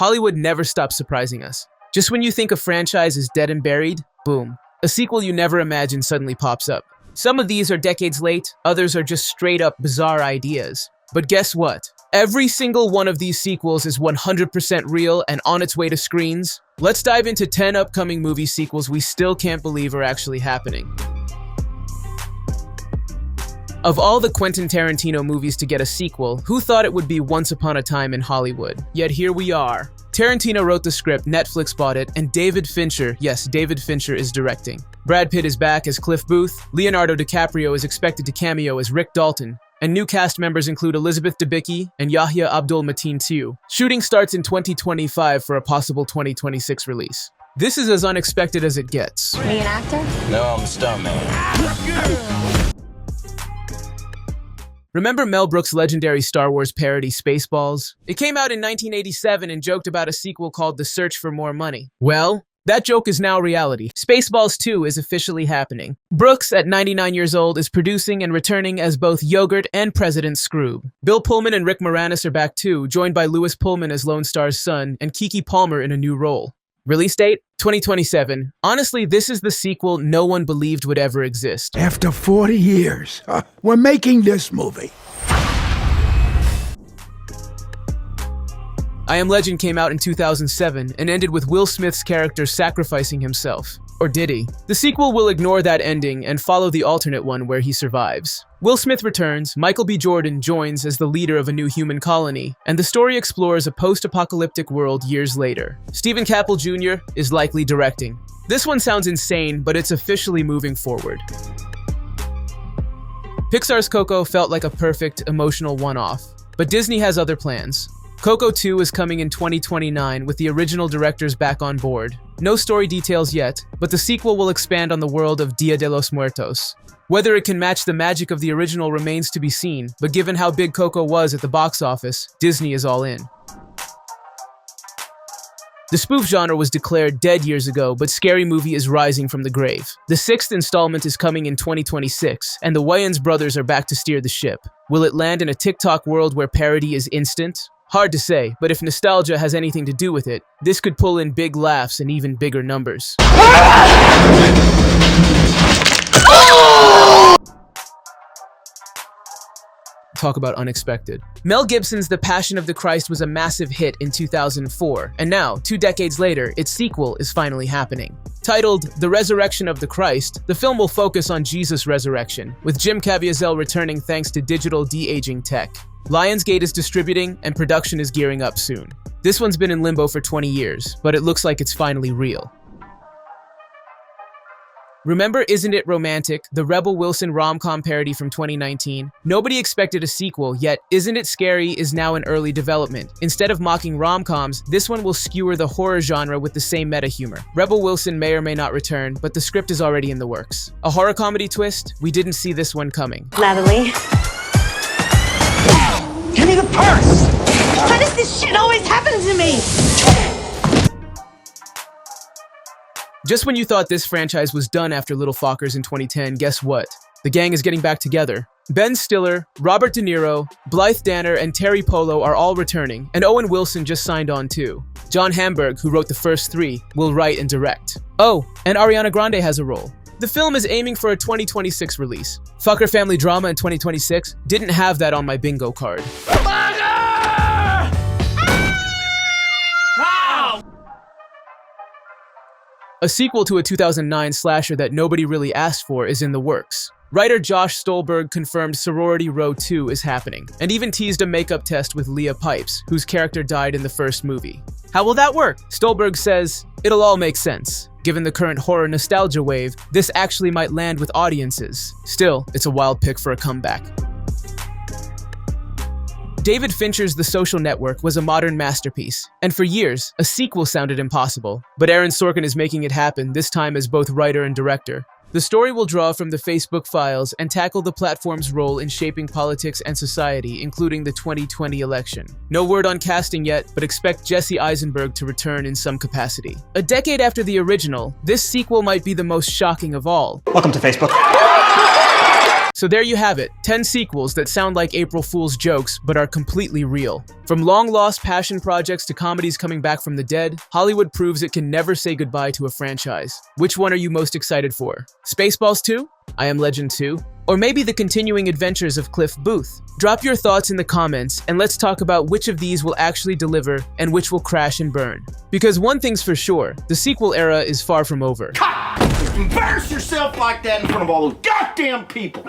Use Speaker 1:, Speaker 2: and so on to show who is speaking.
Speaker 1: Hollywood never stops surprising us. Just when you think a franchise is dead and buried, boom, a sequel you never imagined suddenly pops up. Some of these are decades late, others are just straight up bizarre ideas. But guess what? Every single one of these sequels is 100% real and on its way to screens. Let's dive into 10 upcoming movie sequels we still can't believe are actually happening. Of all the Quentin Tarantino movies to get a sequel, who thought it would be Once Upon a Time in Hollywood? Yet here we are. Tarantino wrote the script, Netflix bought it, and David Fincher, yes, David Fincher is directing. Brad Pitt is back as Cliff Booth, Leonardo DiCaprio is expected to cameo as Rick Dalton, and new cast members include Elizabeth Debicki and Yahya Abdul-Mateen II. Shooting starts in 2025 for a possible 2026 release. This is as unexpected as it gets.
Speaker 2: Are you an actor?
Speaker 3: No, I'm a stuntman.
Speaker 1: Remember Mel Brooks' legendary Star Wars parody Spaceballs? It came out in 1987 and joked about a sequel called The Search for More Money. Well, that joke is now reality. Spaceballs 2 is officially happening. Brooks, at 99 years old, is producing and returning as both Yogurt and President Scroob. Bill Pullman and Rick Moranis are back too, joined by Lewis Pullman as Lone Star's son and Keke Palmer in a new role. Release date? 2027. Honestly, this is the sequel no one believed would ever exist.
Speaker 4: After 40 years, we're making this movie.
Speaker 1: I Am Legend came out in 2007 and ended with Will Smith's character sacrificing himself. Or did he? The sequel will ignore that ending and follow the alternate one where he survives. Will Smith returns, Michael B. Jordan joins as the leader of a new human colony, and the story explores a post-apocalyptic world years later. Stephen Caple Jr. is likely directing. This one sounds insane, but it's officially moving forward. Pixar's Coco felt like a perfect, emotional one-off, but Disney has other plans. Coco 2 is coming in 2029 with the original directors back on board. No story details yet, but the sequel will expand on the world of Dia de los Muertos. Whether it can match the magic of the original remains to be seen, but given how big Coco was at the box office, Disney is all in. The spoof genre was declared dead years ago, but Scary Movie is rising from the grave. The 6th installment is coming in 2026, and the Wayans brothers are back to steer the ship. Will it land in a TikTok world where parody is instant? Hard to say, but if nostalgia has anything to do with it, this could pull in big laughs and even bigger numbers. Talk about unexpected. Mel Gibson's The Passion of the Christ was a massive hit in 2004, and now, 2 decades later, its sequel is finally happening. Titled The Resurrection of the Christ, the film will focus on Jesus' resurrection, with Jim Caviezel returning thanks to digital de-aging tech. Lionsgate is distributing, and production is gearing up soon. This one's been in limbo for 20 years, but it looks like it's finally real. Remember Isn't It Romantic, the Rebel Wilson rom-com parody from 2019? Nobody expected a sequel, yet Isn't It Scary is now in early development. Instead of mocking rom-coms, this one will skewer the horror genre with the same meta-humor. Rebel Wilson may or may not return, but the script is already in the works. A horror comedy twist? We didn't see this one coming.
Speaker 2: Natalie.
Speaker 4: Give me the purse!
Speaker 2: Why does this shit always happen to me?
Speaker 1: Just when you thought this franchise was done after Little Fockers in 2010, guess what? The gang is getting back together. Ben Stiller, Robert De Niro, Blythe Danner, and Terry Polo are all returning, and Owen Wilson just signed on too. John Hamburg, who wrote the first 3, will write and direct. Oh, and Ariana Grande has a role. The film is aiming for a 2026 release. Fucker family drama in 2026? Didn't have that on my bingo card. A sequel to a 2009 slasher that nobody really asked for is in the works. Writer Josh Stolberg confirmed Sorority Row 2 is happening, and even teased a makeup test with Leah Pipes, whose character died in the first movie. How will that work? Stolberg says, it'll all make sense. Given the current horror nostalgia wave, this actually might land with audiences. Still, it's a wild pick for a comeback. David Fincher's The Social Network was a modern masterpiece, and for years, a sequel sounded impossible. But Aaron Sorkin is making it happen, this time as both writer and director. The story will draw from the Facebook files and tackle the platform's role in shaping politics and society, including the 2020 election. No word on casting yet, but expect Jesse Eisenberg to return in some capacity. A decade after the original, this sequel might be the most shocking of all.
Speaker 5: Welcome to Facebook.
Speaker 1: So there you have it, 10 sequels that sound like April Fool's jokes but are completely real. From long-lost passion projects to comedies coming back from the dead, Hollywood proves it can never say goodbye to a franchise. Which one are you most excited for? Spaceballs 2? I Am Legend 2? Or maybe the continuing adventures of Cliff Booth? Drop your thoughts in the comments and let's talk about which of these will actually deliver and which will crash and burn. Because one thing's for sure, the sequel era is far from over.
Speaker 5: Embarrass yourself like that in front of all those goddamn people.